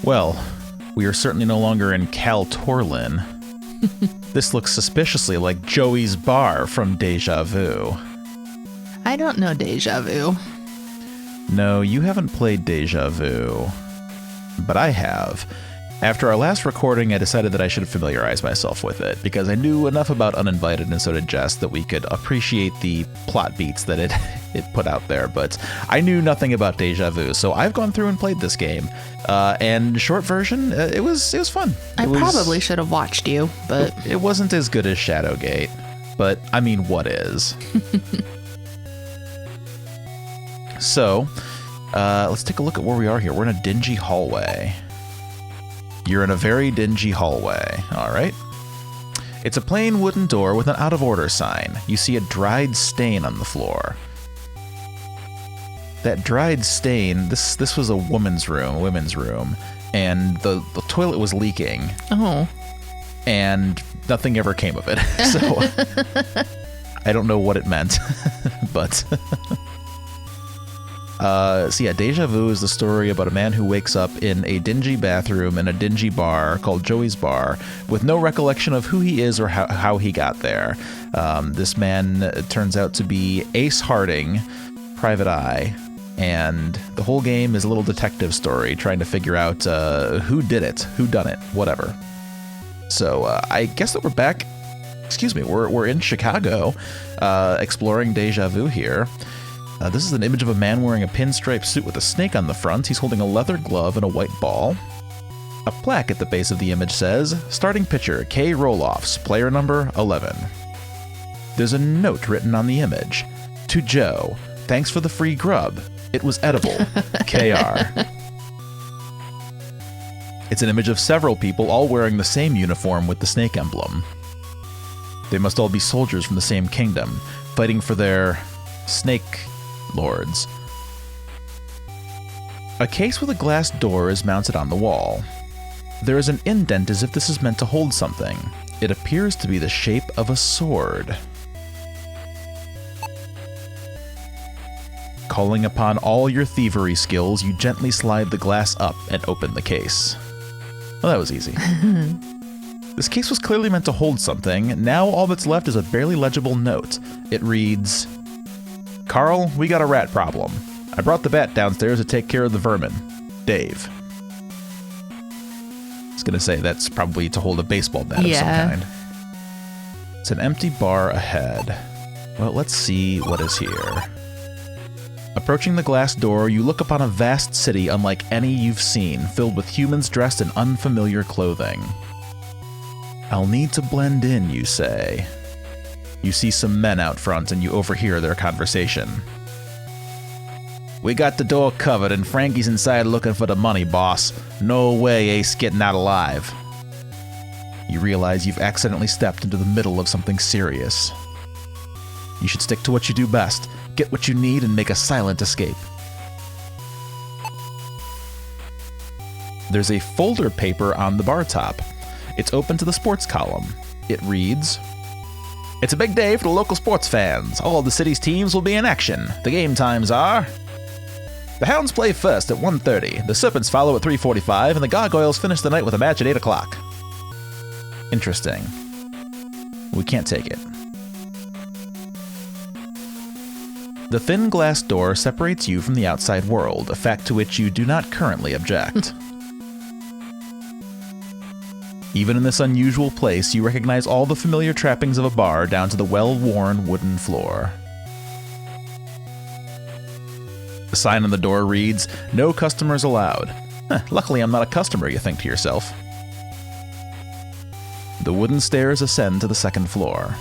Well, we are certainly no longer in Cal Torlin. This looks suspiciously like Joey's Bar from Deja Vu. I don't know Deja Vu. No, you haven't played Deja Vu, but I have. After our last recording, I decided that I should familiarize myself with it, because I knew enough about Uninvited and so did Jess that we could appreciate the plot beats that it put out there, but I knew nothing about Deja Vu, so I've gone through and played this game, and short version, it was fun. Probably should have watched you, but... It wasn't as good as Shadowgate, but, I mean, what is? So, let's take a look at where we are here. We're in a dingy hallway. You're in a very dingy hallway, all right? It's a plain wooden door with an out-of-order sign. You see a dried stain on the floor. That dried stain, this was a women's room, and the toilet was leaking. Oh. And nothing ever came of it, so I don't know what it meant, but... So yeah, Deja Vu is the story about a man who wakes up in a dingy bathroom in a dingy bar called Joey's Bar with no recollection of who he is or how he got there. This man turns out to be Ace Harding, Private Eye, and the whole game is a little detective story trying to figure out who did it, who done it, whatever. So I guess that we're back, we're in Chicago, exploring Deja Vu here. This is an image of a man wearing a pinstripe suit with a snake on the front. He's holding a leather glove and a white ball. A plaque at the base of the image says, "Starting pitcher, K. Roloffs, player number 11. There's a note written on the image. "To Joe, thanks for the free grub. It was edible. KR." It's an image of several people all wearing the same uniform with the snake emblem. They must all be soldiers from the same kingdom, fighting for their snake lords. A case with a glass door is mounted on the wall. There is an indent as if this is meant to hold something. It appears to be the shape of a sword. Calling upon all your thievery skills, you gently slide the glass up and open the case. Well, that was easy. This case was clearly meant to hold something. Now all that's left is a barely legible note. It reads, "Carl, we got a rat problem. I brought the bat downstairs to take care of the vermin. Dave." I was going to say that's probably to hold a baseball bat of some kind. It's an empty bar ahead. Well, let's see what is here. Approaching the glass door, you look upon a vast city unlike any you've seen, filled with humans dressed in unfamiliar clothing. "I'll need to blend in," you say. You see some men out front and you overhear their conversation. "We got the door covered and Frankie's inside looking for the money, boss. No way Ace getting out alive." You realize you've accidentally stepped into the middle of something serious. You should stick to what you do best, get what you need, and make a silent escape. There's a folder paper on the bar top. It's open to the sports column. It reads, "It's a big day for the local sports fans. All of the city's teams will be in action. The game times are... The Hounds play first at 1:30, the Serpents follow at 3:45, and the Gargoyles finish the night with a match at 8 o'clock. Interesting. We can't take it. The thin glass door separates you from the outside world, a fact to which you do not currently object. Even in this unusual place, you recognize all the familiar trappings of a bar down to the well-worn wooden floor. The sign on the door reads, "No customers allowed." Luckily I'm not a customer, you think to yourself. The wooden stairs ascend to the second floor.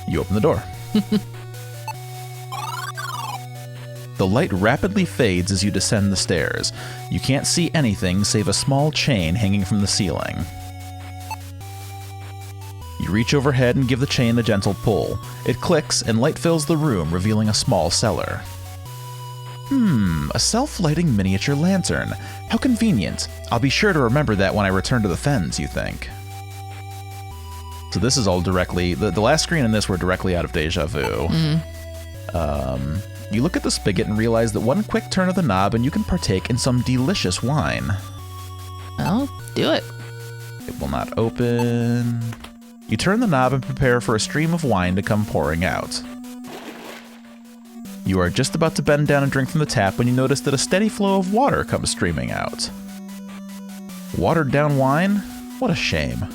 You open the door. The light rapidly fades as you descend the stairs. You can't see anything save a small chain hanging from the ceiling. You reach overhead and give the chain a gentle pull. It clicks and light fills the room, revealing a small cellar. A self-lighting miniature lantern. How convenient. I'll be sure to remember that when I return to the Fens, you think. So this is all directly... The last screen and this were directly out of Deja Vu. You look at the spigot and realize that one quick turn of the knob and you can partake in some delicious wine. Well, do it. It will not open. You turn the knob and prepare for a stream of wine to come pouring out. You are just about to bend down and drink from the tap when you notice that a steady flow of water comes streaming out. Watered down wine? What a shame.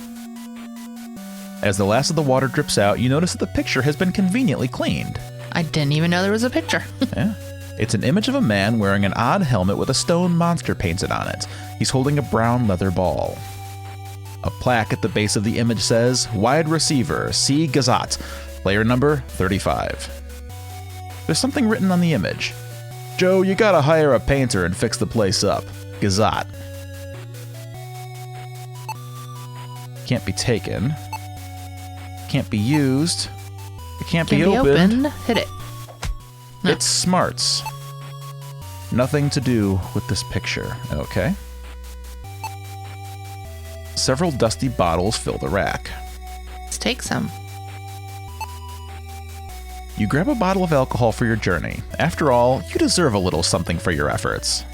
As the last of the water drips out, you notice that the picture has been conveniently cleaned. I didn't even know there was a picture. Yeah. It's an image of a man wearing an odd helmet with a stone monster painted on it. He's holding a brown leather ball. A plaque at the base of the image says, Wide Receiver, C. Gazat, player number 35. There's something written on the image. Joe, you gotta hire a painter and fix the place up. Gazat. Can't be taken. Can't be used. It can't be opened. Hit it. No. It's smarts. Nothing to do with this picture. Okay. Several dusty bottles fill the rack. Let's take some. You grab a bottle of alcohol for your journey. After all, you deserve a little something for your efforts.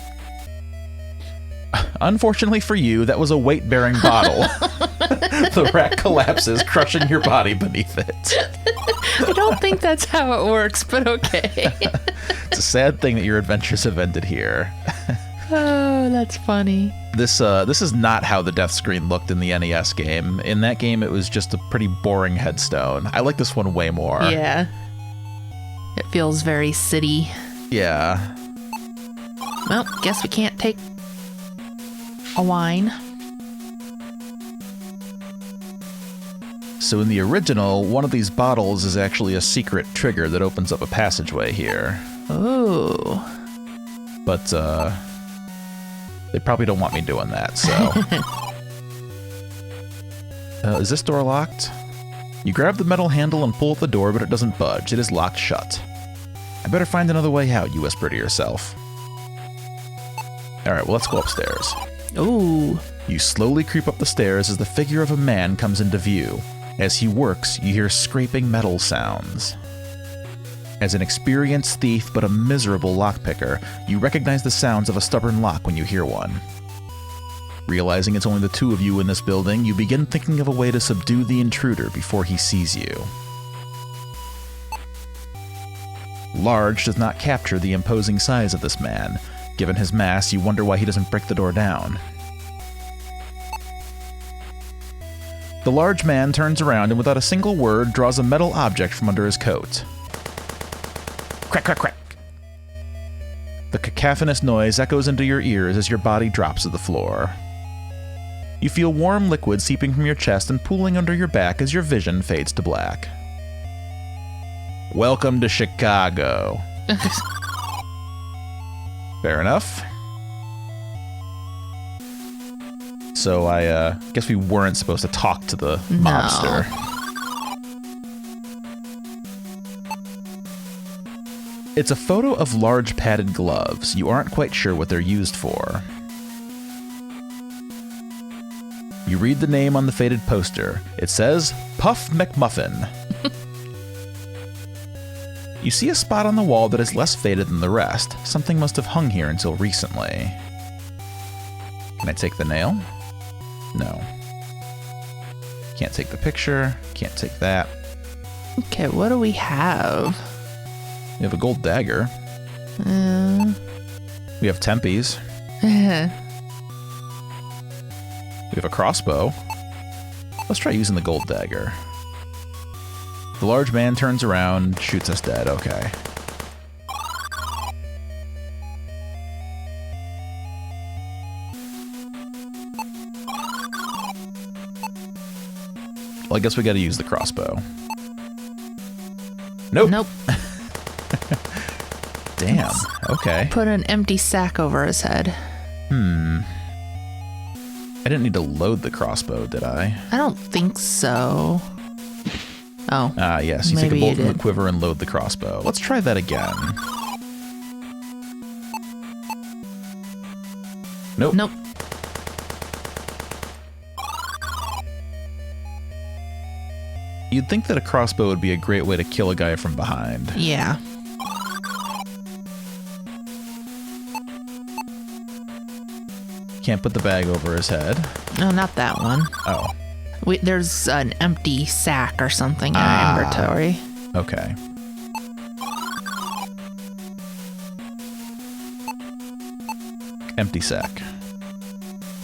Unfortunately for you, that was a weight-bearing bottle. The rack collapses, crushing your body beneath it. I don't think that's how it works, but okay. It's a sad thing that your adventures have ended here. Oh, that's funny. This is not how the death screen looked in the NES game. In that game, it was just a pretty boring headstone. I like this one way more. Yeah. It feels very city. Yeah. Well, guess we can't take a wine. So in the original, one of these bottles is actually a secret trigger that opens up a passageway here. Oh. But, they probably don't want me doing that, so. Is this door locked? You grab the metal handle and pull at the door, but it doesn't budge. It is locked shut. I better find another way out, you whisper to yourself. Alright, well, let's go upstairs. Ooh. You slowly creep up the stairs as the figure of a man comes into view. As he works, you hear scraping metal sounds. As an experienced thief but a miserable lockpicker, you recognize the sounds of a stubborn lock when you hear one. Realizing it's only the two of you in this building, you begin thinking of a way to subdue the intruder before he sees you. Large does not capture the imposing size of this man. Given his mass, you wonder why he doesn't break the door down. The large man turns around and without a single word draws a metal object from under his coat. Crack, crack, crack. The cacophonous noise echoes into your ears as your body drops to the floor. You feel warm liquid seeping from your chest and pooling under your back as your vision fades to black. Welcome to Chicago. Fair enough. So I guess we weren't supposed to talk to the mobster. It's a photo of large padded gloves. You aren't quite sure what they're used for. You read the name on the faded poster. It says, Puff McMuffin. You see a spot on the wall that is less faded than the rest. Something must have hung here until recently. Can I take the nail? No. Can't take the picture. Can't take that. Okay, what do we have? We have a gold dagger. We have tempies. We have a crossbow. Let's try using the gold dagger. The large man turns around, shoots us dead. Okay. Well, I guess we gotta use the crossbow. Nope. Nope. Damn. Okay. Put an empty sack over his head. I didn't need to load the crossbow, did I? I don't think so. Oh. Ah, yes. You take a maybe bolt you from the did. quiver and load the crossbow. Let's try that again. Nope. Nope. You'd think that a crossbow would be a great way to kill a guy from behind. Yeah. Can't put the bag over his head. No, not that one. Oh. There's an empty sack or something in our inventory. Okay. Empty sack.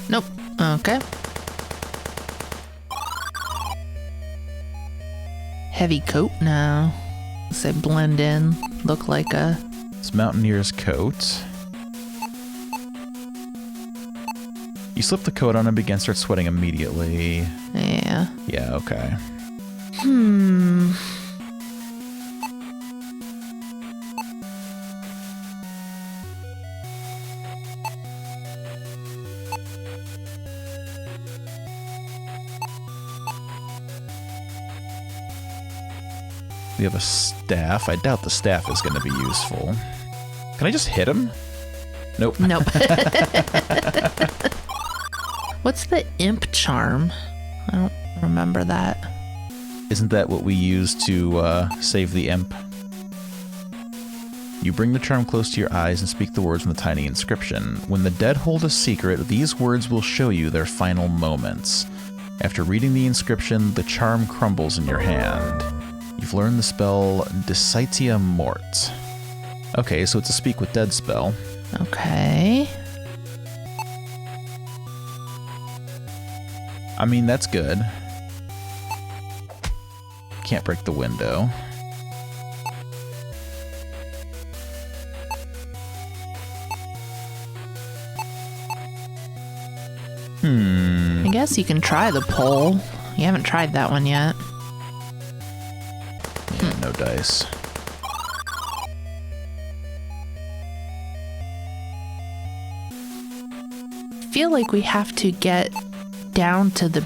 Nope. Okay. Heavy coat now. Say blend in. Look like a... It's Mountaineer's coat. You slip the coat on and begin start sweating immediately. Yeah. Yeah, okay. We have a staff. I doubt the staff is going to be useful. Can I just hit him? Nope. Nope. What's the imp charm? I don't remember that. Isn't that what we use to save the imp? You bring the charm close to your eyes and speak the words from the tiny inscription. When the dead hold a secret, these words will show you their final moments. After reading the inscription, the charm crumbles in your hand. You've learned the spell Desitia Mort. Okay, so it's a speak with dead spell. Okay. I mean, that's good. Can't break the window. I guess you can try the pole. You haven't tried that one yet. Yeah, no dice. I feel like we have to get down to the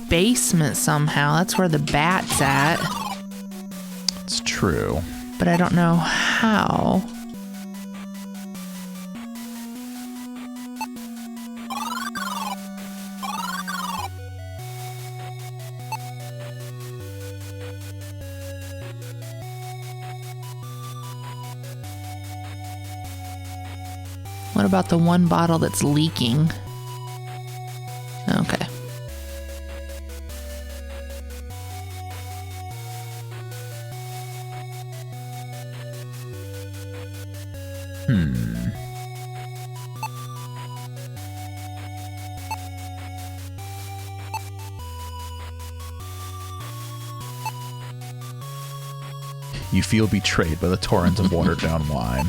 basement somehow. That's where the bat's at. It's true. But I don't know how. What about the one bottle that's leaking? Okay. You feel betrayed by the torrents of watered-down wine.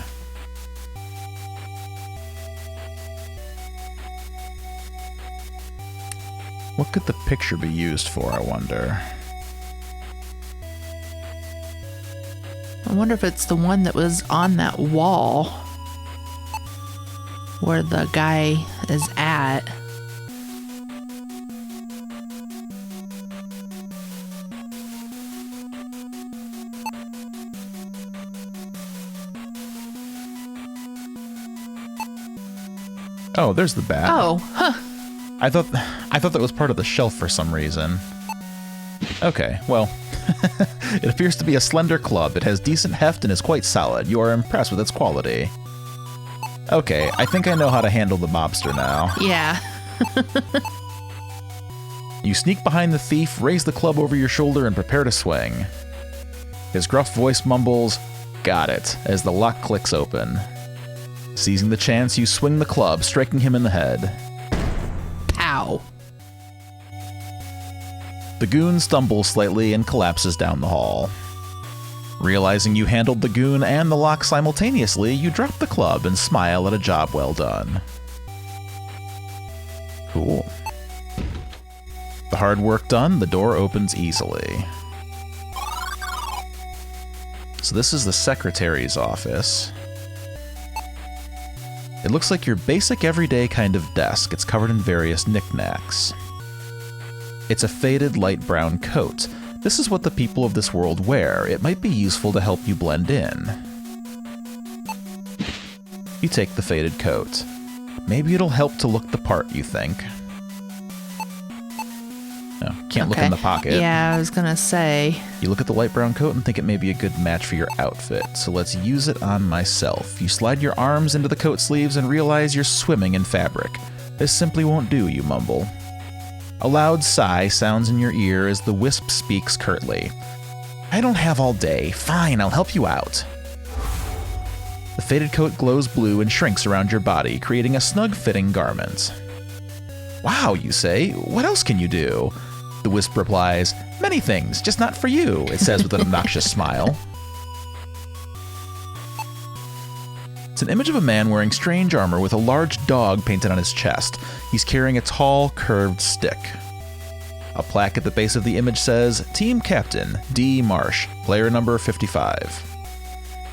What could the picture be used for, I wonder? I wonder if it's the one that was on that wall where the guy is at. Oh, there's the bat. Oh, huh. I thought that was part of the shelf for some reason. Okay, well, it appears to be a slender club. It has decent heft and is quite solid. You are impressed with its quality. Okay, I think I know how to handle the mobster now. Yeah. You sneak behind the thief, raise the club over your shoulder, and prepare to swing. His gruff voice mumbles, "Got it," as the lock clicks open. Seizing the chance, you swing the club, striking him in the head. Pow. The goon stumbles slightly and collapses down the hall. Realizing you handled the goon and the lock simultaneously, you drop the club and smile at a job well done. Cool. The hard work done, the door opens easily. So this is the secretary's office. It looks like your basic everyday kind of desk. It's covered in various knickknacks. It's a faded light brown coat. This is what the people of this world wear. It might be useful to help you blend in. You take the faded coat. Maybe it'll help to look the part, you think. No, can't look in the pocket. Yeah, I was gonna say. You look at the light brown coat and think it may be a good match for your outfit, so let's use it on myself. You slide your arms into the coat sleeves and realize you're swimming in fabric. This simply won't do, you mumble. A loud sigh sounds in your ear as the wisp speaks curtly. I don't have all day. Fine, I'll help you out. The faded coat glows blue and shrinks around your body, creating a snug-fitting garment. Wow, you say. What else can you do? The wisp replies, many things, just not for you, it says with an obnoxious smile. It's an image of a man wearing strange armor with a large dog painted on his chest. He's carrying a tall, curved stick. A plaque at the base of the image says, Team Captain, D. Marsh, player number 55.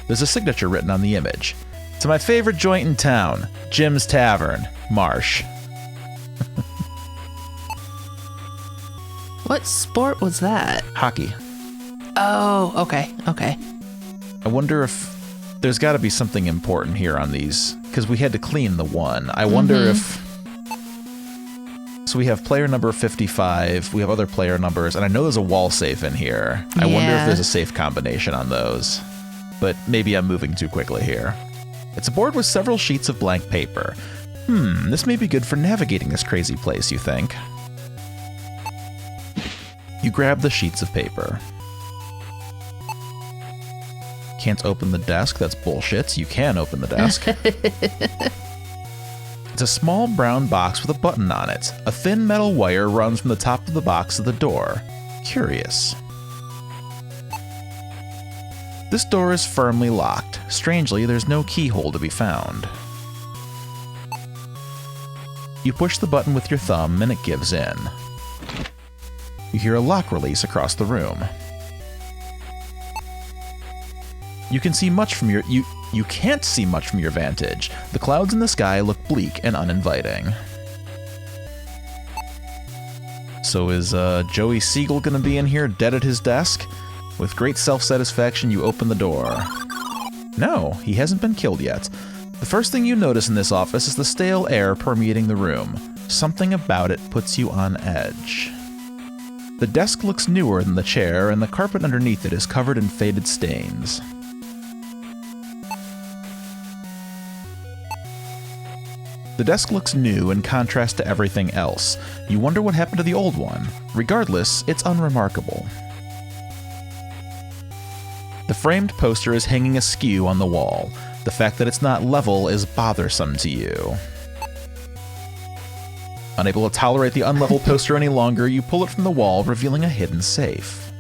There's a signature written on the image. To my favorite joint in town, Jim's Tavern, Marsh. What sport was that? Hockey. Oh, okay. I wonder if there's got to be something important here on these, because we had to clean the one. I wonder if... So we have player number 55, we have other player numbers, and I know there's a wall safe in here. I wonder if there's a safe combination on those. But maybe I'm moving too quickly here. It's a board with several sheets of blank paper. This may be good for navigating this crazy place, you think. You grab the sheets of paper. Can't open the desk, that's bullshit. You can open the desk. It's a small brown box with a button on it. A thin metal wire runs from the top of the box to the door. Curious. This door is firmly locked. Strangely, there's no keyhole to be found. You push the button with your thumb and it gives in. You hear a lock release across the room. You can see much from your you can't see much from your vantage. The clouds in the sky look bleak and uninviting. So is Joey Siegel gonna be in here dead at his desk? With great self-satisfaction, you open the door. No, he hasn't been killed yet. The first thing you notice in this office is the stale air permeating the room. Something about it puts you on edge. The desk looks newer than the chair, and the carpet underneath it is covered in faded stains. The desk looks new in contrast to everything else. You wonder what happened to the old one. Regardless, it's unremarkable. The framed poster is hanging askew on the wall. The fact that it's not level is bothersome to you. Unable to tolerate the unlevel poster any longer, you pull it from the wall, revealing a hidden safe.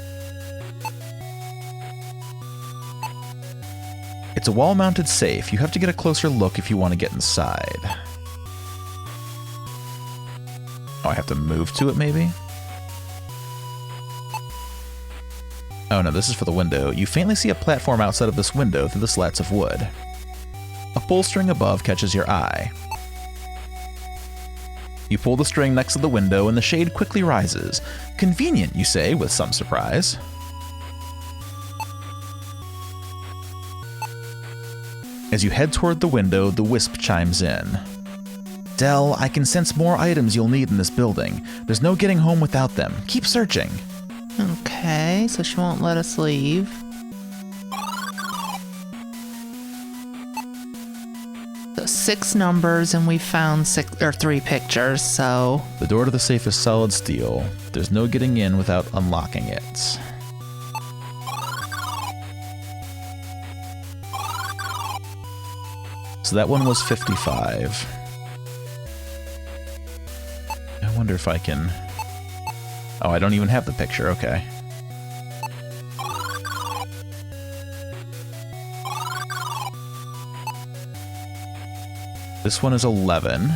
It's a wall-mounted safe. You have to get a closer look if you want to get inside. Oh, I have to move to it, maybe? Oh no, this is for the window. You faintly see a platform outside of this window through the slats of wood. A pull string above catches your eye. You pull the string next to the window and the shade quickly rises. Convenient, you say, with some surprise. As you head toward the window, the wisp chimes in. Dell, I can sense more items you'll need in this building. There's no getting home without them. Keep searching. Okay, so she won't let us leave. So 6 numbers, and we found 3 pictures, so... The door to the safe is solid steel. There's no getting in without unlocking it. So that one was 55. I wonder if I can... Oh, I don't even have the picture, okay. This one is 11.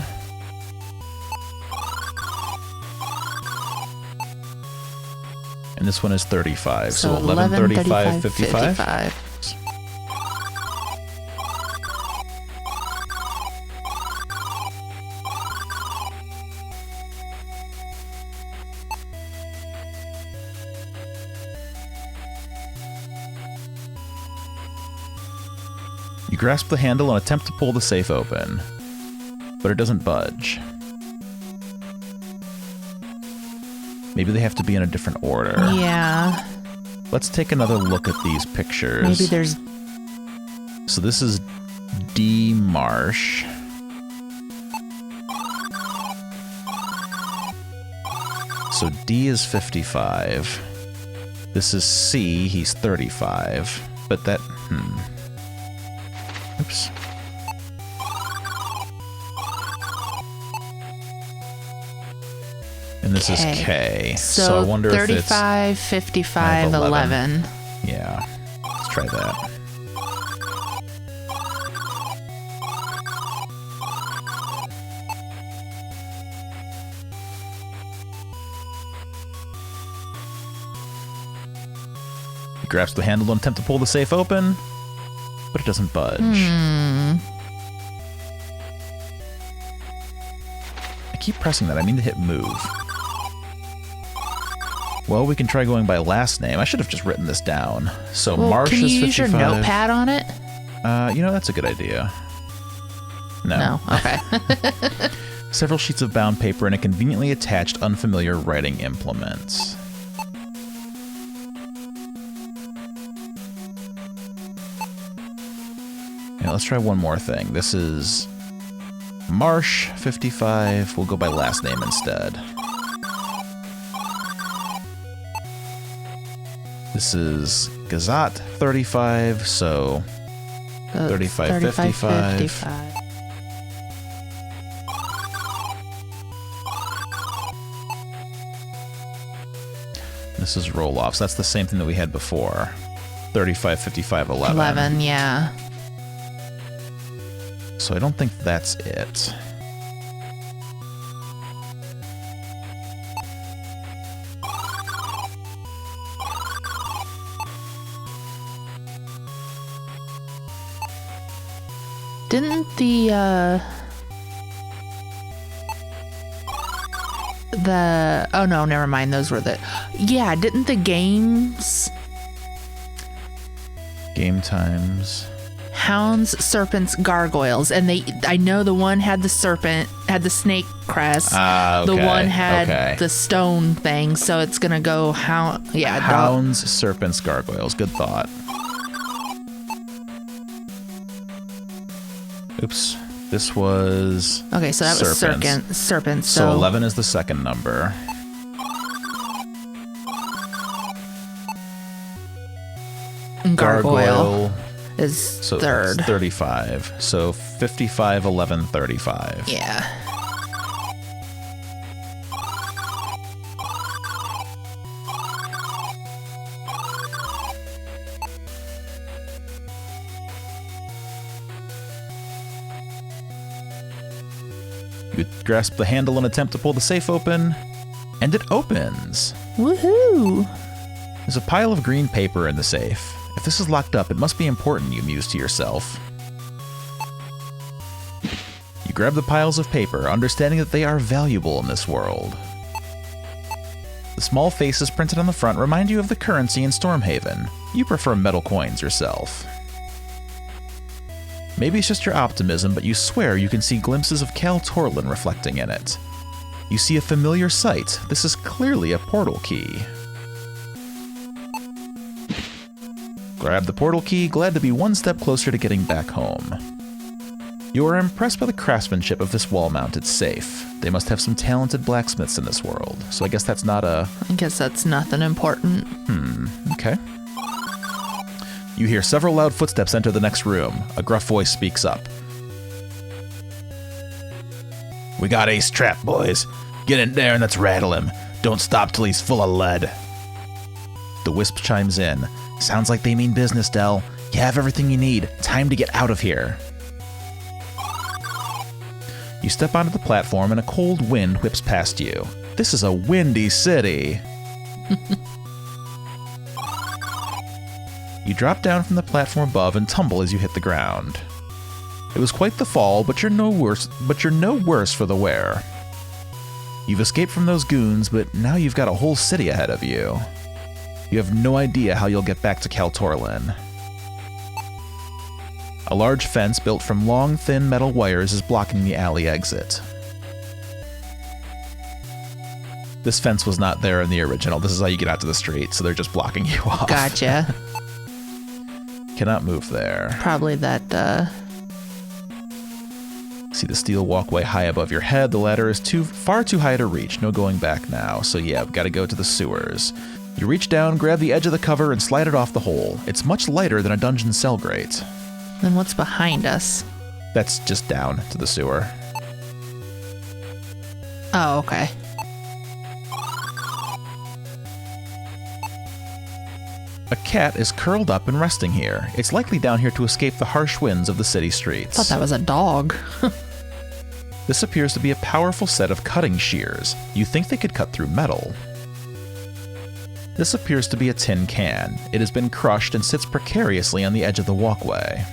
And this one is 35. So 11, 35, 55. You grasp the handle and attempt to pull the safe open, but it doesn't budge. Maybe they have to be in a different order. Yeah. Let's take another look at these pictures. Maybe there's... So this is D. Marsh. So D is 55. This is C, he's 35. But that, Oops. And this is K. So I wonder 35, if it's 35, 55, 11. Yeah. Let's try that. He grabs the handle and attempts to pull the safe open, but it doesn't budge. I keep pressing that. I mean to hit move. Well, we can try going by last name. I should have just written this down. So Marsh can you is 55. use your notepad on it? That's a good idea. No. Okay. Several sheets of bound paper and a conveniently attached unfamiliar writing implement. Yeah, let's try one more thing. This is Marsh, 55. We'll go by last name instead. This is Gazat, 35, so 35, 55. This is roll-offs. That's the same thing that we had before. 35, 55, 11. 11, yeah. So I don't think that's it. Didn't oh no, never mind. Those were didn't the games? Game times. Hounds, serpents, gargoyles, and I know the one had the serpent, had the snake crest. Okay. The one had the stone thing, so it's gonna go Hounds, serpents, gargoyles. Good thought. Oops. This was okay, so that was serpents. So 11 is the second number. Gargoyle is third. 35. So 55, 11, 35. Yeah. You grasp the handle and attempt to pull the safe open, and it opens. Woohoo! There's a pile of green paper in the safe. If this is locked up, it must be important, you muse to yourself. You grab the piles of paper, understanding that they are valuable in this world. The small faces printed on the front remind you of the currency in Stormhaven. You prefer metal coins yourself. Maybe it's just your optimism, but you swear you can see glimpses of Cal Torlin reflecting in it. You see a familiar sight. This is clearly a portal key. Grab the portal key, glad to be one step closer to getting back home. You are impressed by the craftsmanship of this wall-mounted safe. They must have some talented blacksmiths in this world, so I guess that's not a... I guess that's nothing important. Okay. You hear several loud footsteps enter the next room. A gruff voice speaks up. We got Ace trapped, boys. Get in there and let's rattle him. Don't stop till he's full of lead. The wisp chimes in. Sounds like they mean business, Del. You have everything you need. Time to get out of here. You step onto the platform and a cold wind whips past you. This is a windy city. You drop down from the platform above and tumble as you hit the ground. It was quite the fall, but you're no worse for the wear. You've escaped from those goons, but now you've got a whole city ahead of you. You have no idea how you'll get back to Cal Torlin. A large fence built from long, thin metal wires is blocking the alley exit. This fence was not there in the original. This is how you get out to the street, so they're just blocking you off. Gotcha. Cannot move there. Probably that, See, See the steel walkway high above your head. The ladder is far too high to reach. No going back now. So yeah, we've got to go to the sewers. You reach down, grab the edge of the cover, and slide it off the hole. It's much lighter than a dungeon cell grate. Then what's behind us? That's just down to the sewer. Oh, okay. A cat is curled up and resting here. It's likely down here to escape the harsh winds of the city streets. I thought that was a dog. This appears to be a powerful set of cutting shears. You think they could cut through metal. This appears to be a tin can. It has been crushed and sits precariously on the edge of the walkway.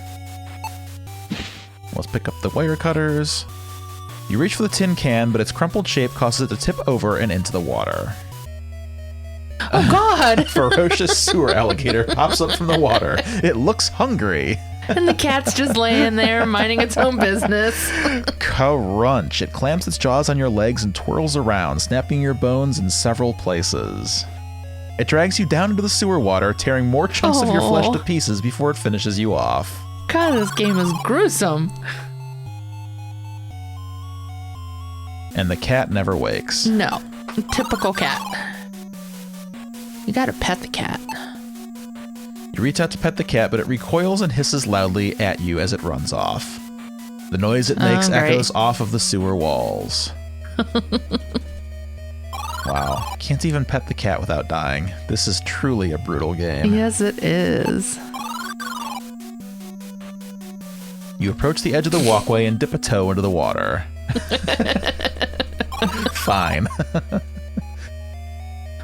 Let's pick up the wire cutters. You reach for the tin can, but its crumpled shape causes it to tip over and into the water. Oh, God! Ferocious sewer alligator pops up from the water. It looks hungry. And the cat's just laying there, minding its own business. Crunch. It clamps its jaws on your legs and twirls around, snapping your bones in several places. It drags you down into the sewer water, tearing more chunks of your flesh to pieces before it finishes you off. God, this game is gruesome. And the cat never wakes. No. Typical cat. You gotta pet the cat. You reach out to pet the cat, but it recoils and hisses loudly at you as it runs off. The noise it makes echoes off of the sewer walls. Wow. Can't even pet the cat without dying. This is truly a brutal game. Yes, it is. You approach the edge of the walkway and dip a toe into the water. Fine.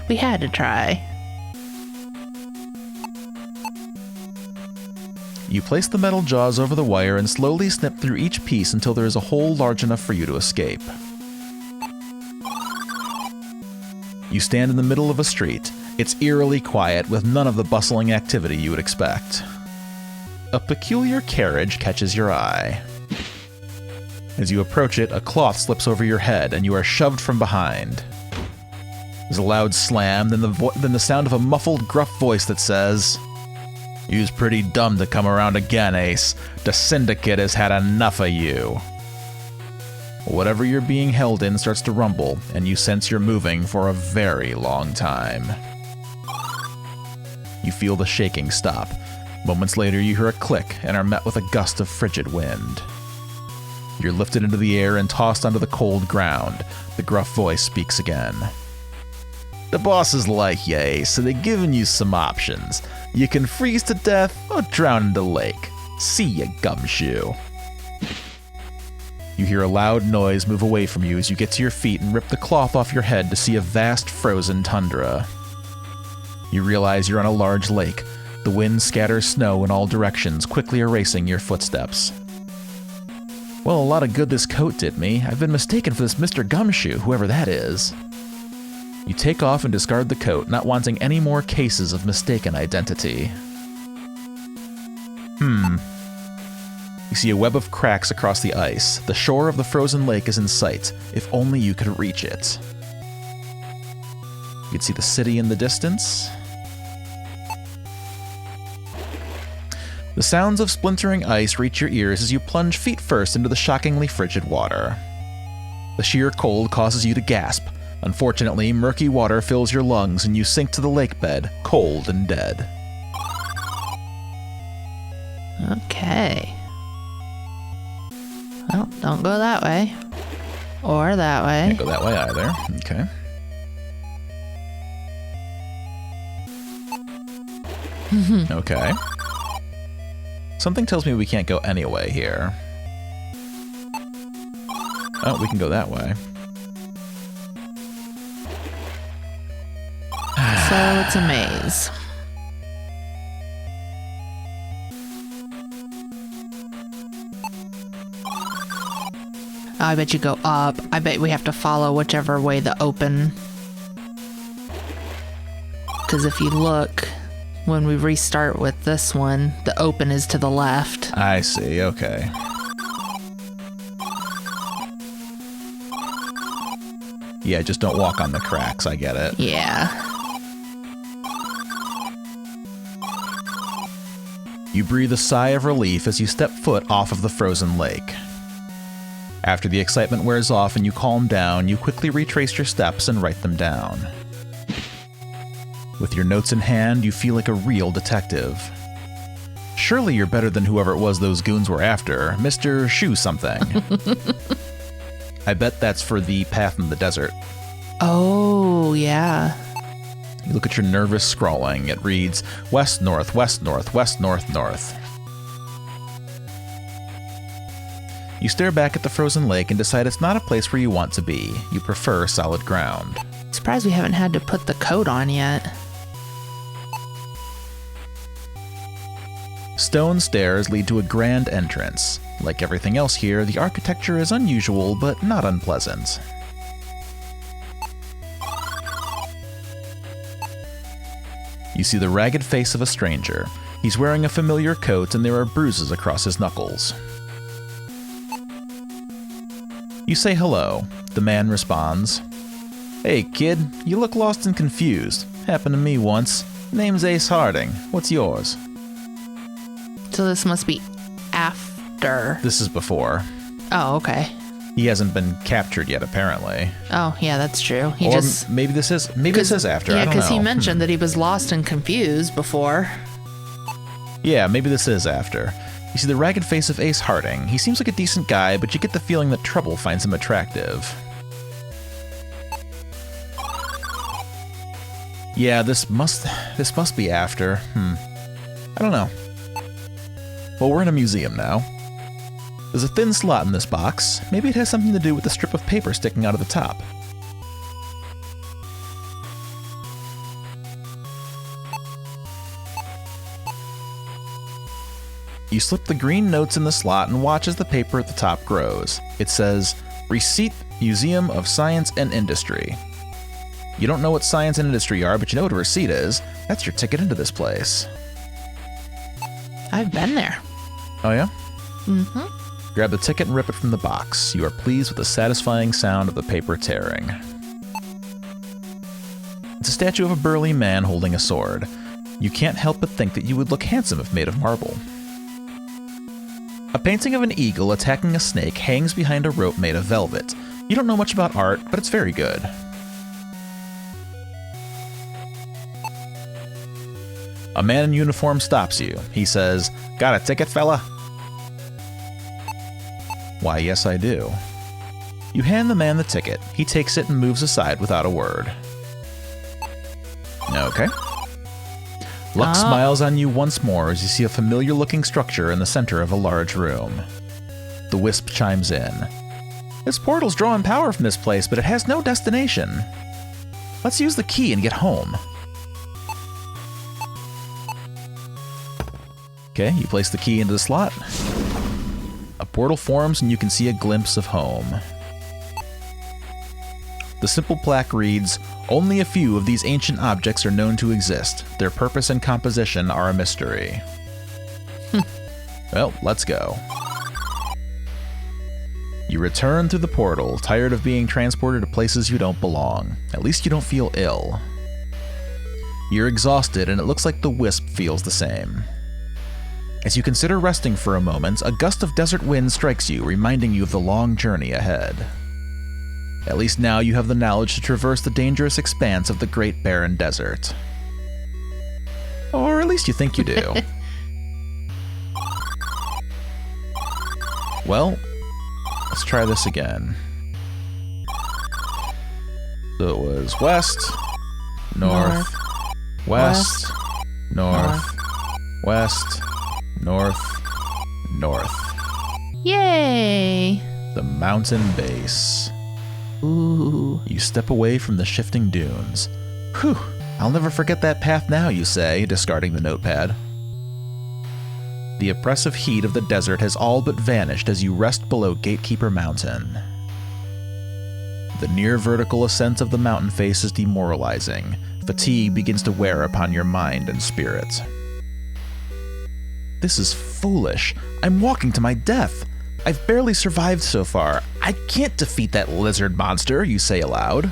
We had to try. You place the metal jaws over the wire and slowly snip through each piece until there is a hole large enough for you to escape. You stand in the middle of a street. It's eerily quiet, with none of the bustling activity you would expect. A peculiar carriage catches your eye. As you approach it, a cloth slips over your head, and you are shoved from behind. There's a loud slam, then the sound of a muffled, gruff voice that says, "You's pretty dumb to come around again, Ace. The Syndicate has had enough of you." Whatever you're being held in starts to rumble, and you sense you're moving for a very long time. You feel the shaking stop. Moments later, you hear a click and are met with a gust of frigid wind. You're lifted into the air and tossed onto the cold ground. The gruff voice speaks again. "The bosses like you, Ace, so they're giving you some options. You can freeze to death or drown in the lake. See ya, gumshoe." You hear a loud noise move away from you as you get to your feet and rip the cloth off your head to see a vast frozen tundra. You realize you're on a large lake. The wind scatters snow in all directions, quickly erasing your footsteps. Well, a lot of good this coat did me. I've been mistaken for this Mr. Gumshoe, whoever that is. You take off and discard the coat, not wanting any more cases of mistaken identity. You see a web of cracks across the ice. The shore of the frozen lake is in sight. If only you could reach it. You can see the city in the distance. The sounds of splintering ice reach your ears as you plunge feet first into the shockingly frigid water. The sheer cold causes you to gasp. Unfortunately, murky water fills your lungs and you sink to the lake bed, cold and dead. Okay. Well, don't go that way. Or that way. Can't go that way either. Okay. Okay. Something tells me we can't go any way here. Oh, we can go that way. So it's a maze. Oh, I bet you go up. I bet we have to follow whichever way the open. Because if you look, when we restart with this one, the open is to the left. I see, okay. Yeah, just don't walk on the cracks, I get it. Yeah. You breathe a sigh of relief as you step foot off of the frozen lake. After the excitement wears off and you calm down, you quickly retrace your steps and write them down. With your notes in hand, you feel like a real detective. Surely you're better than whoever it was those goons were after, Mr. Shoe something. I bet that's for the path in the desert. Oh, yeah. You look at your nervous scrawling. It reads, west, north, west, north, west, north, north. You stare back at the frozen lake and decide it's not a place where you want to be. You prefer solid ground. Surprised we haven't had to put the coat on yet. Stone stairs lead to a grand entrance. Like everything else here, the architecture is unusual but not unpleasant. You see the ragged face of a stranger. He's wearing a familiar coat and there are bruises across his knuckles. You say hello. The man responds, "Hey kid, you look lost and confused. Happened to me once. Name's Ace Harding. What's yours?" So this must be after. This is before. Oh, okay. He hasn't been captured yet, apparently. Oh, yeah, that's true. Maybe this is after. Yeah, I don't know. because he mentioned that he was lost and confused before. Yeah, maybe this is after. You see the ragged face of Ace Harding. He seems like a decent guy, but you get the feeling that trouble finds him attractive. Yeah, this must be after. I don't know. Well, we're in a museum now. There's a thin slot in this box. Maybe it has something to do with the strip of paper sticking out of the top. You slip the green notes in the slot and watch as the paper at the top grows. It says, Receipt, Museum of Science and Industry. You don't know what science and industry are, but you know what a receipt is. That's your ticket into this place. I've been there. Oh yeah? Mm-hmm. Grab the ticket and rip it from the box. You are pleased with the satisfying sound of the paper tearing. It's a statue of a burly man holding a sword. You can't help but think that you would look handsome if made of marble. A painting of an eagle attacking a snake hangs behind a rope made of velvet. You don't know much about art, but it's very good. A man in uniform stops you. He says, "Got a ticket, fella?" "Why, yes, I do." You hand the man the ticket. He takes it and moves aside without a word. Okay. Luck smiles on you once more as you see a familiar-looking structure in the center of a large room. The wisp chimes in. "This portal's drawing power from this place, but it has no destination. Let's use the key and get home." Okay, you place the key into the slot. A portal forms and you can see a glimpse of home. The simple plaque reads, "Only a few of these ancient objects are known to exist. Their purpose and composition are a mystery." Well, let's go. You return through the portal, tired of being transported to places you don't belong. At least you don't feel ill. You're exhausted and it looks like the wisp feels the same. As you consider resting for a moment, a gust of desert wind strikes you, reminding you of the long journey ahead. At least now you have the knowledge to traverse the dangerous expanse of the Great Barren Desert. Or at least you think you do. Well, let's try this again. So it was west, north, west, north, west, north, north. Yay! The mountain base. Ooh. You step away from the shifting dunes. Whew, I'll never forget that path now, you say, discarding the notepad. The oppressive heat of the desert has all but vanished as you rest below Gatekeeper Mountain. The near vertical ascent of the mountain face is demoralizing. Fatigue begins to wear upon your mind and spirit. This is foolish. I'm walking to my death. I've barely survived so far. I can't defeat that lizard monster, you say aloud.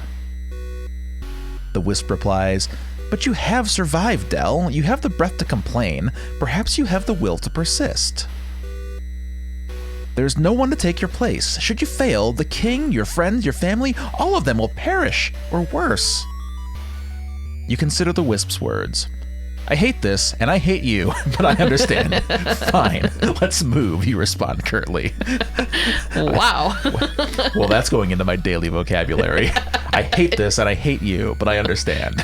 The wisp replies, "But you have survived, Del. You have the breath to complain. Perhaps you have the will to persist." There's no one to take your place. Should you fail, the king, your friends, your family, all of them will perish, or worse. You consider the wisp's words. I hate this, and I hate you, but I understand. Fine, let's move, you respond curtly. Wow. Well, that's going into my daily vocabulary. I hate this, and I hate you, but I understand.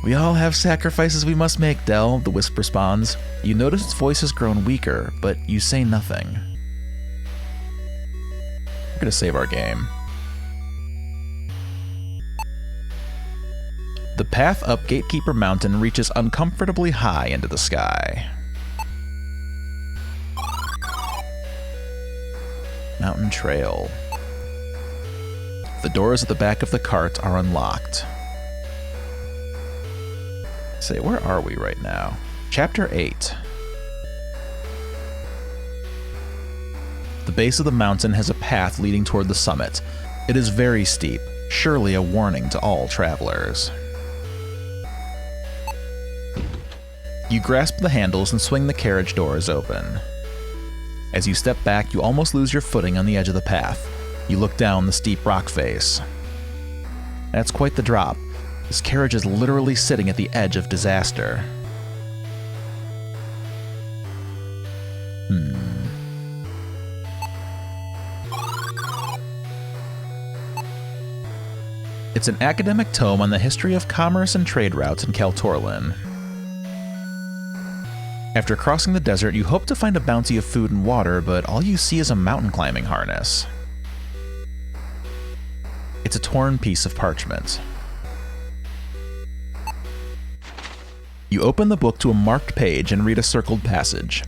We all have sacrifices we must make, Del, the wisp responds. You notice its voice has grown weaker, but you say nothing. We're going to save our game. The path up Gatekeeper Mountain reaches uncomfortably high into the sky. Mountain Trail. The doors at the back of the cart are unlocked. Say, where are we right now? Chapter 8. The base of the mountain has a path leading toward the summit. It is very steep, surely a warning to all travelers. You grasp the handles and swing the carriage doors open. As you step back, you almost lose your footing on the edge of the path. You look down the steep rock face. That's quite the drop. This carriage is literally sitting at the edge of disaster. It's an academic tome on the history of commerce and trade routes in Kaltorlin. After crossing the desert, you hope to find a bounty of food and water, but all you see is a mountain climbing harness. It's a torn piece of parchment. You open the book to a marked page and read a circled passage.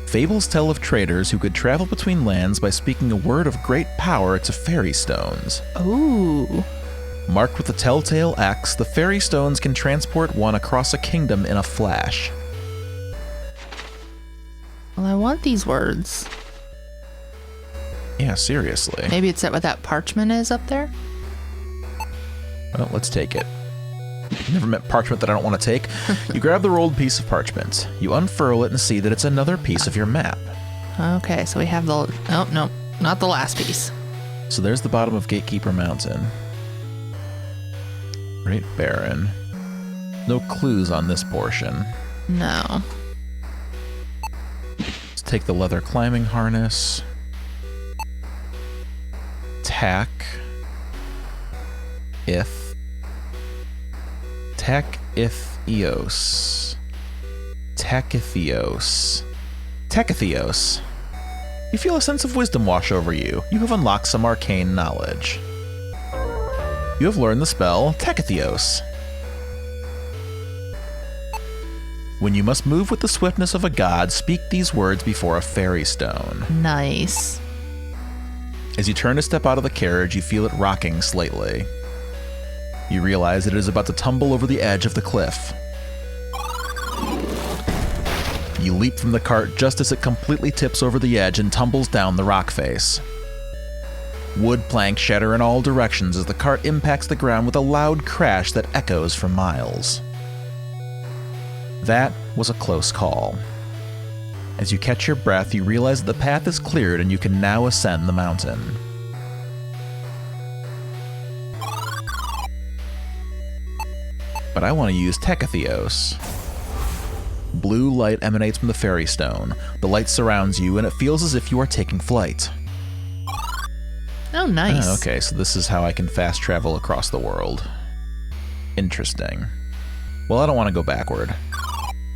Fables tell of traders who could travel between lands by speaking a word of great power to fairy stones. Ooh. Marked with a telltale X, the fairy stones can transport one across a kingdom in a flash. Well, I want these words. Yeah, seriously. Maybe it's what that parchment is up there? Well, let's take it. Never met parchment that I don't want to take. You grab the rolled piece of parchment. You unfurl it and see that it's another piece of your map. Okay, so we have the... Oh, no, not the last piece. So there's the bottom of Gatekeeper Mountain. Great Barren. No clues on this portion. No. Let's take the leather climbing harness. Tack. Ith. Tack-ith-eos. Tackithios. Tackithios. You feel a sense of wisdom wash over you. You have unlocked some arcane knowledge. You have learned the spell Tackithios. When you must move with the swiftness of a god, speak these words before a fairy stone. Nice. As you turn to step out of the carriage, you feel it rocking slightly. You realize that it is about to tumble over the edge of the cliff. You leap from the cart just as it completely tips over the edge and tumbles down the rock face. Wood planks shatter in all directions as the cart impacts the ground with a loud crash that echoes for miles. That was a close call. As you catch your breath, you realize that the path is cleared and you can now ascend the mountain. But I want to use Tackithios. Blue light emanates from the fairy stone. The light surrounds you and it feels as if you are taking flight. Oh, nice. Okay, so this is how I can fast travel across the world. Interesting. Well, I don't want to go backward.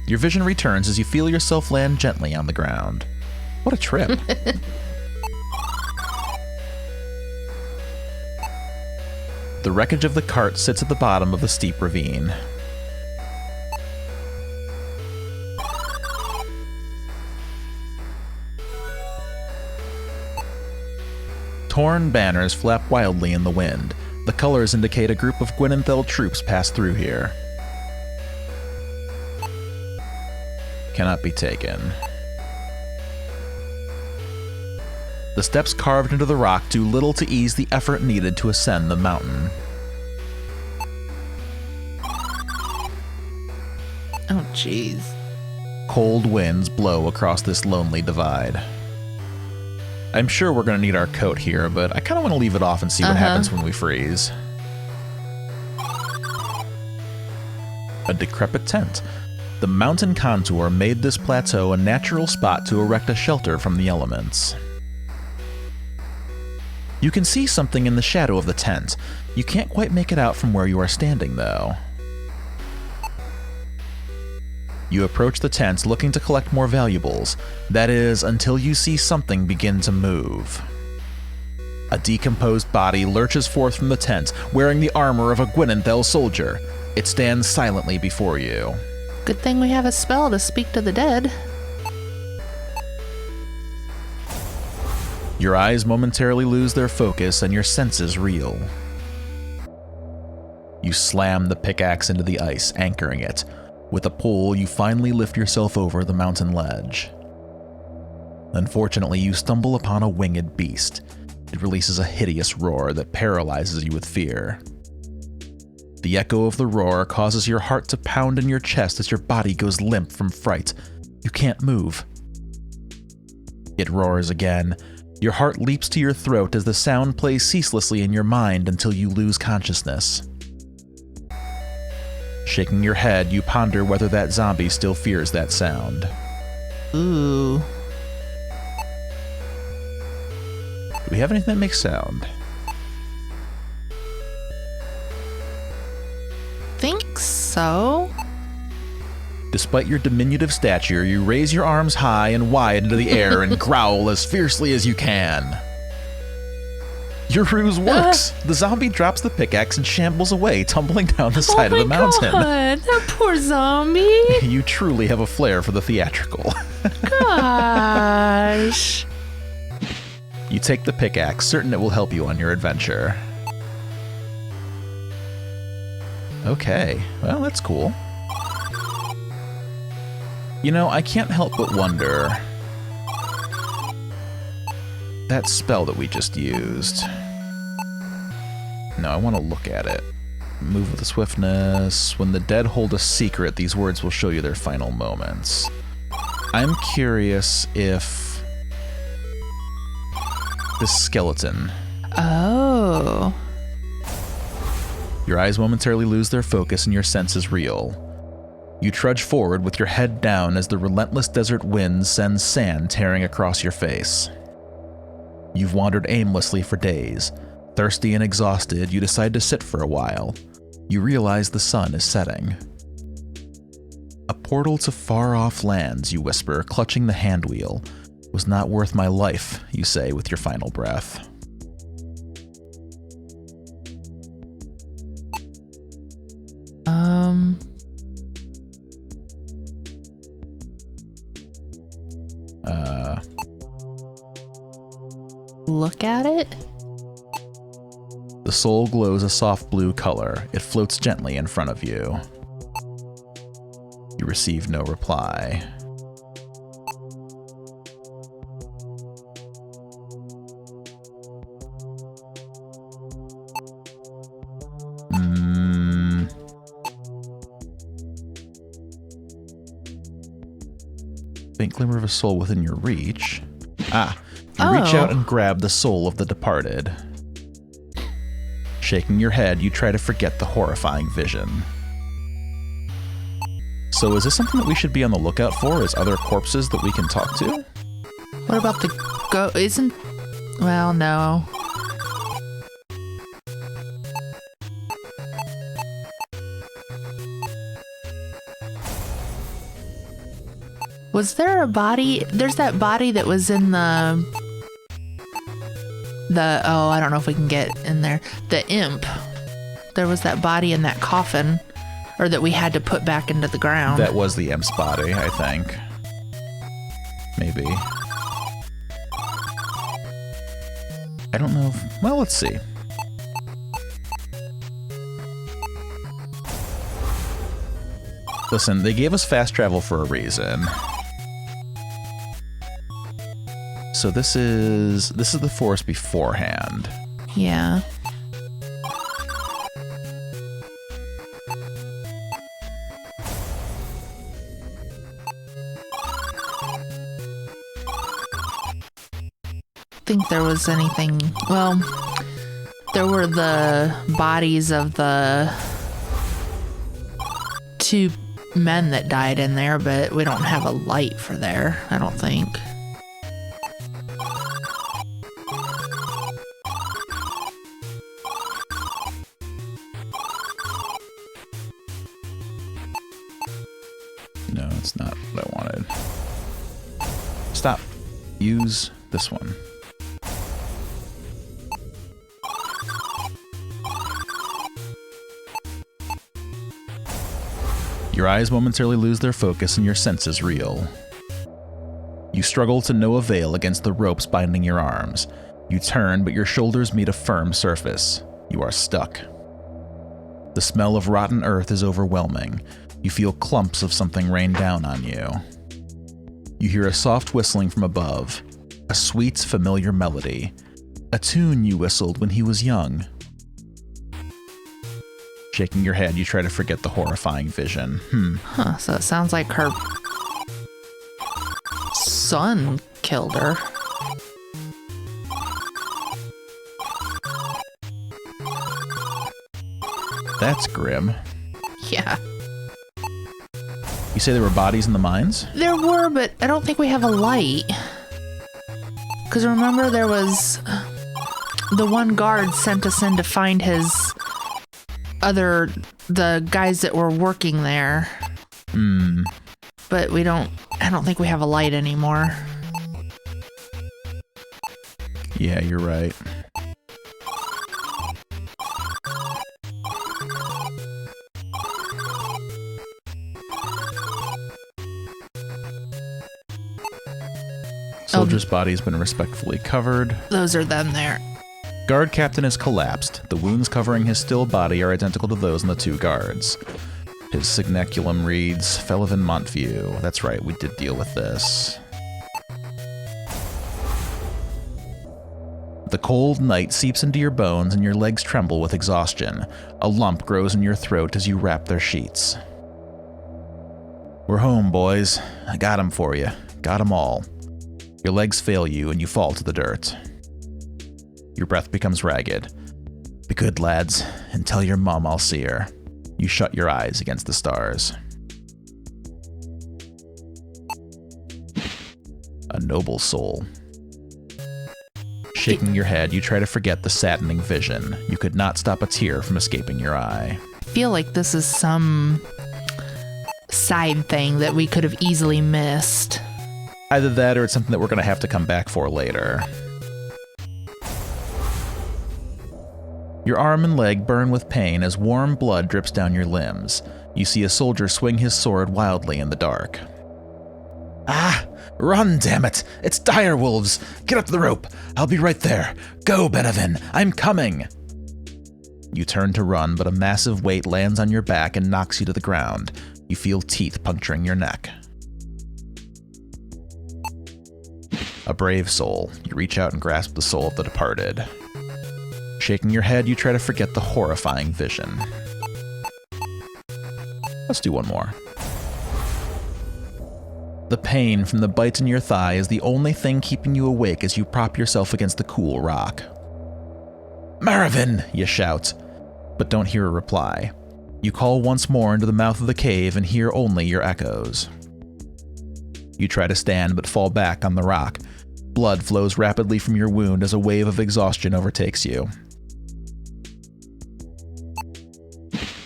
Your vision returns as you feel yourself land gently on the ground. What a trip. The wreckage of the cart sits at the bottom of the steep ravine. Torn banners flap wildly in the wind. The colors indicate a group of Gwynenthel troops passed through here. Cannot be taken. The steps carved into the rock do little to ease the effort needed to ascend the mountain. Oh, jeez. Cold winds blow across this lonely divide. I'm sure we're going to need our coat here, but I kind of want to leave it off and see what happens when we freeze. A decrepit tent. The mountain contour made this plateau a natural spot to erect a shelter from the elements. You can see something in the shadow of the tent. You can't quite make it out from where you are standing, though. You approach the tent looking to collect more valuables. That is, until you see something begin to move. A decomposed body lurches forth from the tent, wearing the armor of a Gwynenthel soldier. It stands silently before you. Good thing we have a spell to speak to the dead. Your eyes momentarily lose their focus and your senses reel. You slam the pickaxe into the ice, anchoring it. With a pull, you finally lift yourself over the mountain ledge. Unfortunately, you stumble upon a winged beast. It releases a hideous roar that paralyzes you with fear. The echo of the roar causes your heart to pound in your chest as your body goes limp from fright. You can't move. It roars again. Your heart leaps to your throat as the sound plays ceaselessly in your mind until you lose consciousness. Shaking your head, you ponder whether that zombie still fears that sound. Ooh. Do we have anything that makes sound? Think so. Despite your diminutive stature, you raise your arms high and wide into the air and growl as fiercely as you can. Your ruse works. The zombie drops the pickaxe and shambles away, tumbling down the side of the mountain. Oh my god, that poor zombie. You truly have a flair for the theatrical. Gosh. You take the pickaxe, certain it will help you on your adventure. Okay, well, that's cool. You know, I can't help but wonder... that spell that we just used. No, I want to look at it. Move with the swiftness. When the dead hold a secret, these words will show you their final moments. I'm curious if... this skeleton... Oh. Your eyes momentarily lose their focus and your senses reel. You trudge forward with your head down as the relentless desert wind sends sand tearing across your face. You've wandered aimlessly for days. Thirsty and exhausted, you decide to sit for a while. You realize the sun is setting. A portal to far-off lands, you whisper, clutching the handwheel. Was not worth my life, you say with your final breath. Look at it? The soul glows a soft blue color. It floats gently in front of you. You receive no reply. Faint glimmer of a soul within your reach. You reach out and grab the soul of the departed. Shaking your head, you try to forget the horrifying vision. So is this something that we should be on the lookout for as other corpses that we can talk to? What about the isn't... Well, no. Was there a body? There's that body that was in the oh, I don't know if we can get in there. The imp. There was that body in that coffin, or that we had to put back into the ground. That was the imp's body, I think. Maybe. I don't know if... Well, let's see. Listen, they gave us fast travel for a reason. So this is the forest beforehand. Yeah. think there was anything. Well, there were the bodies of the 2 men that died in there, but we don't have a light for there, I don't think. No, it's not what I wanted. Stop. Use this one. Your eyes momentarily lose their focus and your senses reel. You struggle to no avail against the ropes binding your arms. You turn, but your shoulders meet a firm surface. You are stuck. The smell of rotten earth is overwhelming. You feel clumps of something rain down on you. You hear a soft whistling from above, a sweet, familiar melody, a tune you whistled when he was young. Shaking your head, you try to forget the horrifying vision. Huh, so it sounds like her son killed her. That's grim. Yeah. You say there were bodies in the mines? There were, but I don't think we have a light. Because remember, there was the one guard sent us in to find the guys that were working there. But I don't think we have a light anymore. Yeah, you're right. Soldier's body has been respectfully covered. Those are them there. Guard captain has collapsed. The wounds covering his still body are identical to those on the 2 guards. His signaculum reads, Fellow in Montview. That's right, we did deal with this. The cold night seeps into your bones and your legs tremble with exhaustion. A lump grows in your throat as you wrap their sheets. We're home, boys. I got 'em for you. Got 'em all. Your legs fail you and you fall to the dirt. Your breath becomes ragged. Be good, lads, and tell your mom I'll see her. You shut your eyes against the stars. A noble soul. Shaking your head, you try to forget the saddening vision. You could not stop a tear from escaping your eye. I feel like this is some side thing that we could have easily missed. Either that or it's something that we're going to have to come back for later. Your arm and leg burn with pain as warm blood drips down your limbs. You see a soldier swing his sword wildly in the dark. Ah! Run, damn it! It's dire wolves! Get up the rope! I'll be right there! Go, Benevin! I'm coming! You turn to run, but a massive weight lands on your back and knocks you to the ground. You feel teeth puncturing your neck. A brave soul. You reach out and grasp the soul of the departed. Shaking your head, you try to forget the horrifying vision. Let's do one more. The pain from the bite in your thigh is the only thing keeping you awake as you prop yourself against the cool rock. Maravin! You shout, but don't hear a reply. You call once more into the mouth of the cave and hear only your echoes. You try to stand but fall back on the rock. Blood flows rapidly from your wound as a wave of exhaustion overtakes you.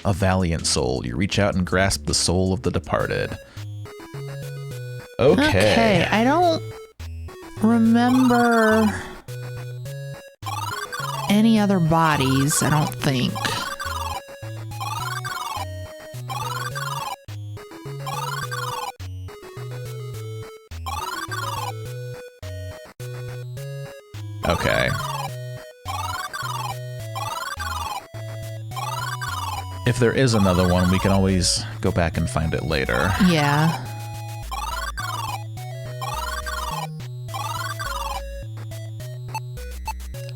A valiant soul. You reach out and grasp the soul of the departed. Okay. I don't remember any other bodies, I don't think. Okay. If there is another one, we can always go back and find it later. Yeah.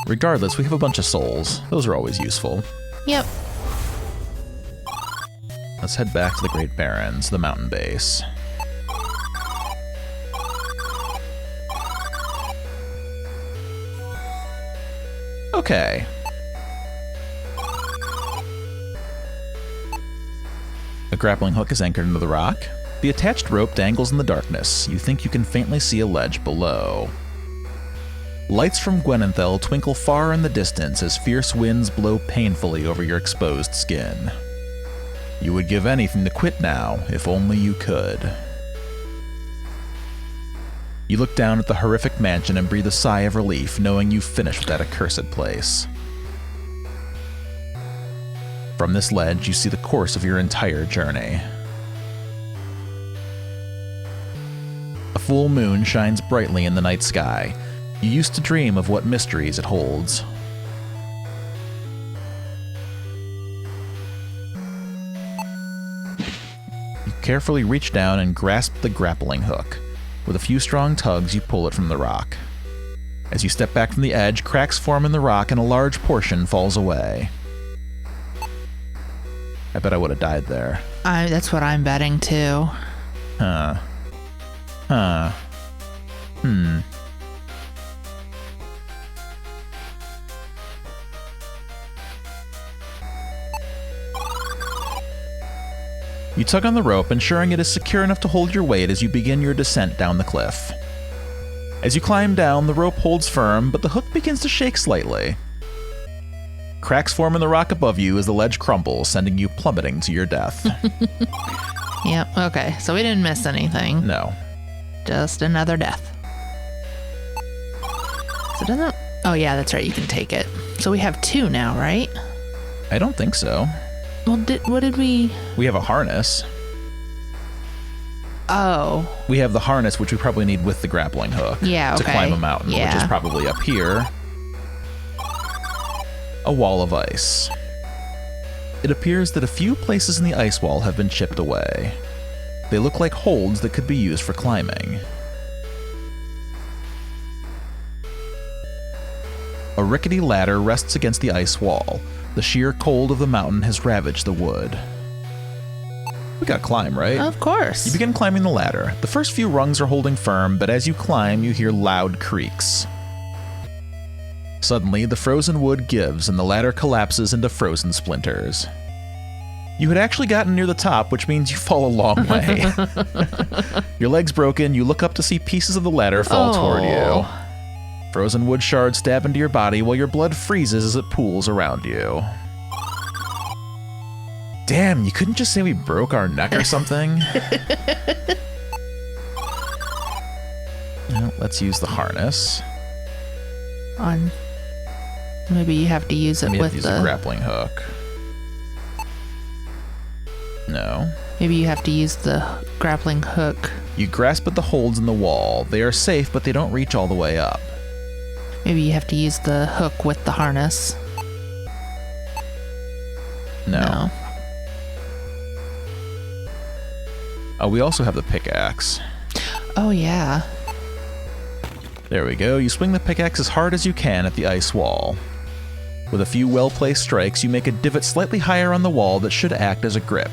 Regardless, we have a bunch of souls. Those are always useful. Yep. Let's head back to the Great Barrens, the mountain base. Okay. A grappling hook is anchored into the rock. The attached rope dangles in the darkness. You think you can faintly see a ledge below. Lights from Gwenenthel twinkle far in the distance as fierce winds blow painfully over your exposed skin. You would give anything to quit now, if only you could. You look down at the horrific mansion and breathe a sigh of relief, knowing you've finished with that accursed place. From this ledge, you see the course of your entire journey. A full moon shines brightly in the night sky. You used to dream of what mysteries it holds. You carefully reach down and grasp the grappling hook. With a few strong tugs, you pull it from the rock. As you step back from the edge, cracks form in the rock and a large portion falls away. I bet I would have died there. That's what I'm betting too. Huh. You tug on the rope, ensuring it is secure enough to hold your weight as you begin your descent down the cliff. As you climb down, the rope holds firm, but the hook begins to shake slightly. Cracks form in the rock above you as the ledge crumbles, sending you plummeting to your death. Yep, okay, so we didn't miss anything. No. Just another death. So doesn't... Oh yeah, that's right, you can take it. So we have 2 now, right? I don't think so. Well, what did we... We have a harness. Oh. We have the harness, which we probably need with the grappling hook. Yeah, okay. To climb a mountain, yeah. which is probably up here. A wall of ice. It appears that a few places in the ice wall have been chipped away. They look like holds that could be used for climbing. A rickety ladder rests against the ice wall. The sheer cold of the mountain has ravaged the wood. We gotta climb, right? Of course. You begin climbing the ladder. The first few rungs are holding firm, but as you climb, you hear loud creaks. Suddenly, the frozen wood gives and the ladder collapses into frozen splinters. You had actually gotten near the top, which means you fall a long way. Your leg's broken, you look up to see pieces of the ladder fall toward you. Frozen wood shards stab into your body while your blood freezes as it pools around you. Damn, you couldn't just say we broke our neck or something? Well, let's use the harness. Maybe you have to use it with the grappling hook. No. Maybe you have to use the grappling hook. You grasp at the holds in the wall. They are safe, but they don't reach all the way up. Maybe you have to use the hook with the harness. No. Oh, we also have the pickaxe. Oh, yeah. There we go. You swing the pickaxe as hard as you can at the ice wall. With a few well-placed strikes, you make a divot slightly higher on the wall that should act as a grip.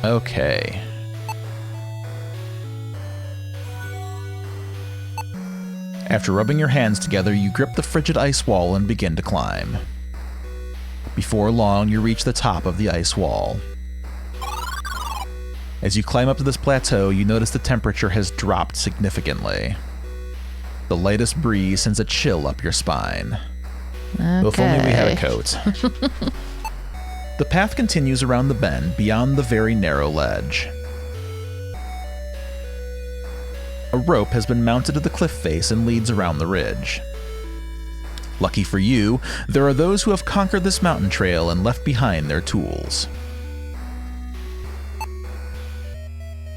Okay. After rubbing your hands together, you grip the frigid ice wall and begin to climb. Before long, you reach the top of the ice wall. As you climb up to this plateau, you notice the temperature has dropped significantly. The lightest breeze sends a chill up your spine. Okay. If only we had a coat. The path continues around the bend, beyond the very narrow ledge. A rope has been mounted to the cliff face and leads around the ridge. Lucky for you, there are those who have conquered this mountain trail and left behind their tools.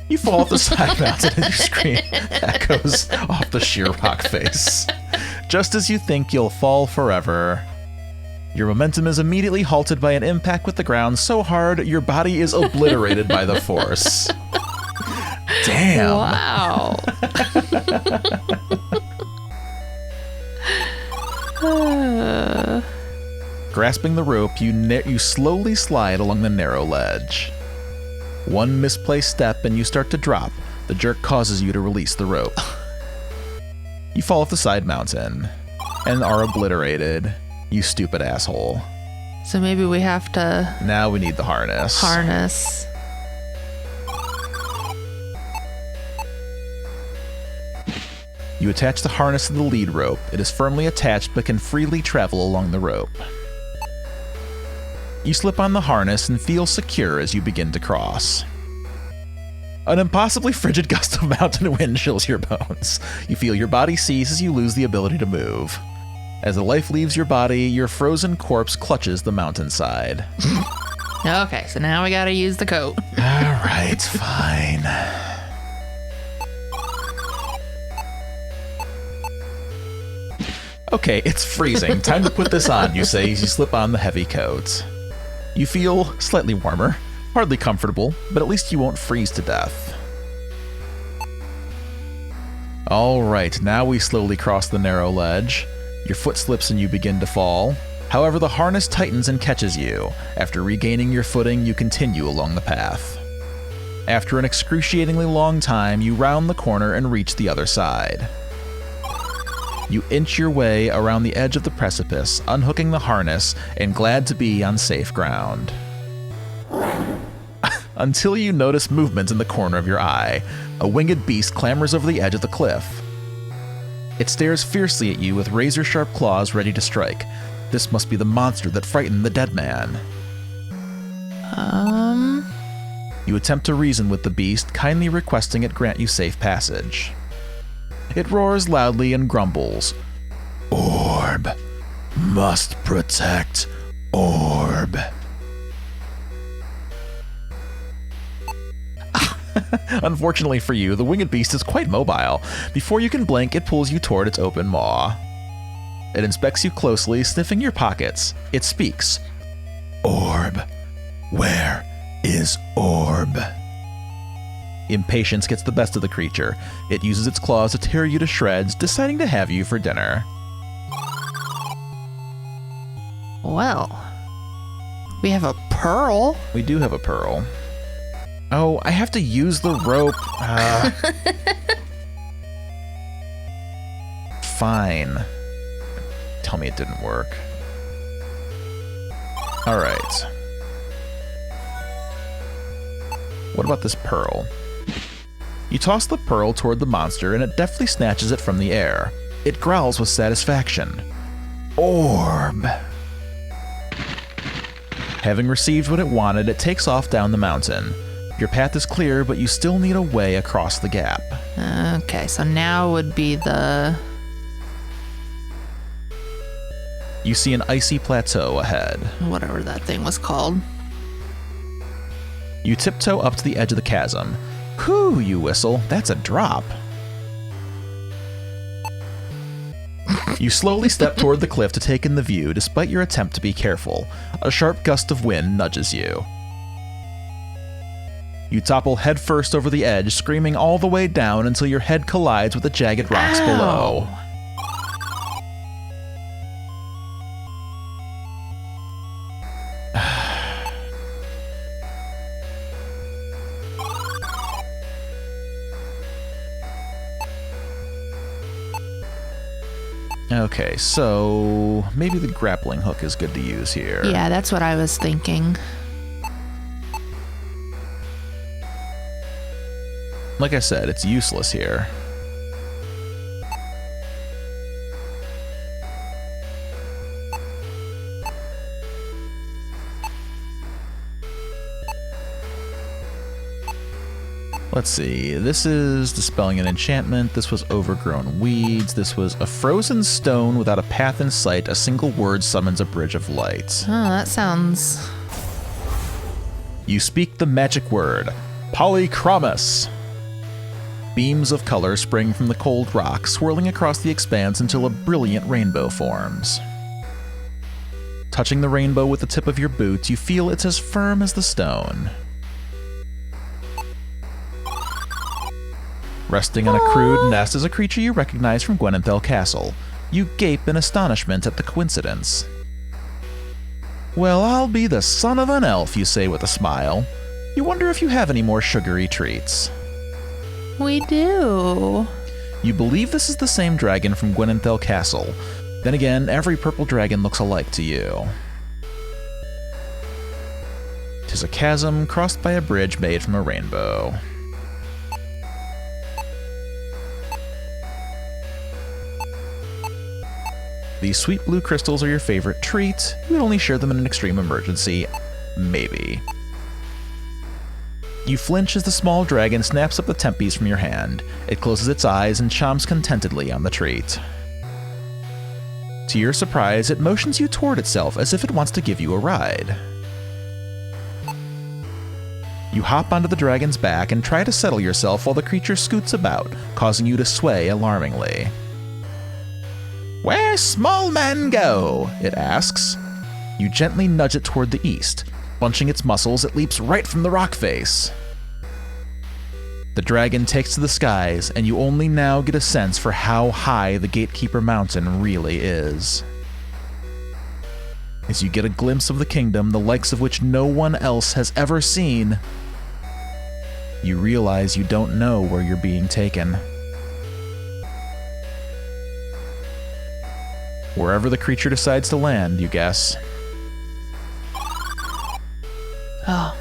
You fall off the side mountain and your scream echoes off the sheer rock face. Just as you think you'll fall forever, your momentum is immediately halted by an impact with the ground so hard your body is obliterated by the force. Damn. Wow. Grasping the rope, you slowly slide along the narrow ledge. One misplaced step and you start to drop, The jerk causes you to release the rope. You fall off the side mountain and are obliterated. You stupid asshole. So maybe we have to... Now we need the harness. Harness. You attach the harness to the lead rope. It is firmly attached but can freely travel along the rope. You slip on the harness and feel secure as you begin to cross. An impossibly frigid gust of mountain wind chills your bones. You feel your body seize as you lose the ability to move. As the life leaves your body, your frozen corpse clutches the mountainside. Okay, so now we gotta use the coat. Alright, fine. Okay, it's freezing. Time to put this on, you say as you slip on the heavy coat. You feel slightly warmer, hardly comfortable, but at least you won't freeze to death. Alright, now we slowly cross the narrow ledge. Your foot slips and you begin to fall. However, the harness tightens and catches you. After regaining your footing, you continue along the path. After an excruciatingly long time, you round the corner and reach the other side. You inch your way around the edge of the precipice, unhooking the harness and glad to be on safe ground. Until you notice movement in the corner of your eye. A winged beast clambers over the edge of the cliff. It stares fiercely at you with razor-sharp claws ready to strike. This must be the monster that frightened the dead man. You attempt to reason with the beast, kindly requesting it grant you safe passage. It roars loudly and grumbles. Orb. Must protect. Orb. Unfortunately for you, the winged beast is quite mobile. Before you can blink, it pulls you toward its open maw. It inspects you closely, sniffing your pockets. It speaks. Orb. Where is Orb? Impatience gets the best of the creature. It uses its claws to tear you to shreds, deciding to have you for dinner. Well, we have a pearl. We do have a pearl. Oh, I have to use the rope. Fine. Tell me it didn't work. All right. What about this pearl? You toss the pearl toward the monster and it deftly snatches it from the air. It growls with satisfaction. Orb! Having received what it wanted, it takes off down the mountain. Your path is clear, but you still need a way across the gap. Okay, so now would be the... You see an icy plateau ahead. whatever that thing was called. You tiptoe up to the edge of the chasm. Whew, you whistle. That's a drop. You slowly step toward the cliff to take in the view, despite your attempt to be careful. A sharp gust of wind nudges you. You topple headfirst over the edge, screaming all the way down until your head collides with the jagged rocks below. Okay, so maybe the grappling hook is good to use here. Yeah, that's what I was thinking. Like I said, it's useless here. Let's see, this is dispelling an enchantment, this was overgrown weeds, this was a frozen stone without a path in sight, a single word summons a bridge of light. Oh, that sounds... You speak the magic word, Polychromus. Beams of color spring from the cold rock, swirling across the expanse until a brilliant rainbow forms. Touching the rainbow with the tip of your boot, you feel it's as firm as the stone. Resting on a crude nest is a creature you recognize from Gwenenthal Castle. You gape in astonishment at the coincidence. Well, I'll be the son of an elf, you say with a smile. You wonder if you have any more sugary treats. We do. You believe this is the same dragon from Gwenenthel Castle. Then again, every purple dragon looks alike to you. 'Tis a chasm crossed by a bridge made from a rainbow. These sweet blue crystals are your favorite treat. You would only share them in an extreme emergency. Maybe. You flinch as the small dragon snaps up the tempes from your hand. It closes its eyes and chomps contentedly on the treat. To your surprise, it motions you toward itself as if it wants to give you a ride. You hop onto the dragon's back and try to settle yourself while the creature scoots about, causing you to sway alarmingly. "Where small men go?" it asks. You gently nudge it toward the east. Bunching its muscles, it leaps right from the rock face. The dragon takes to the skies, and you only now get a sense for how high the Gatekeeper Mountain really is. As you get a glimpse of the kingdom, the likes of which no one else has ever seen, you realize you don't know where you're being taken. Wherever the creature decides to land, you guess. Oh,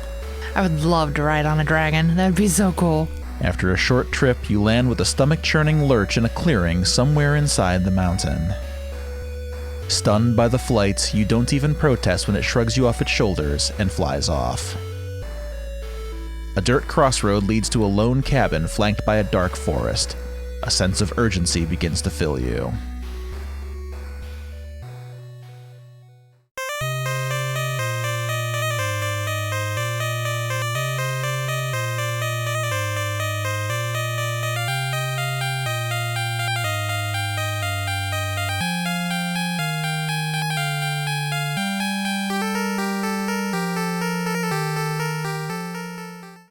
I would love to ride on a dragon. That'd be so cool. After a short trip, you land with a stomach-churning lurch in a clearing somewhere inside the mountain. Stunned by the flight, you don't even protest when it shrugs you off its shoulders and flies off. A dirt crossroad leads to a lone cabin flanked by a dark forest. A sense of urgency begins to fill you.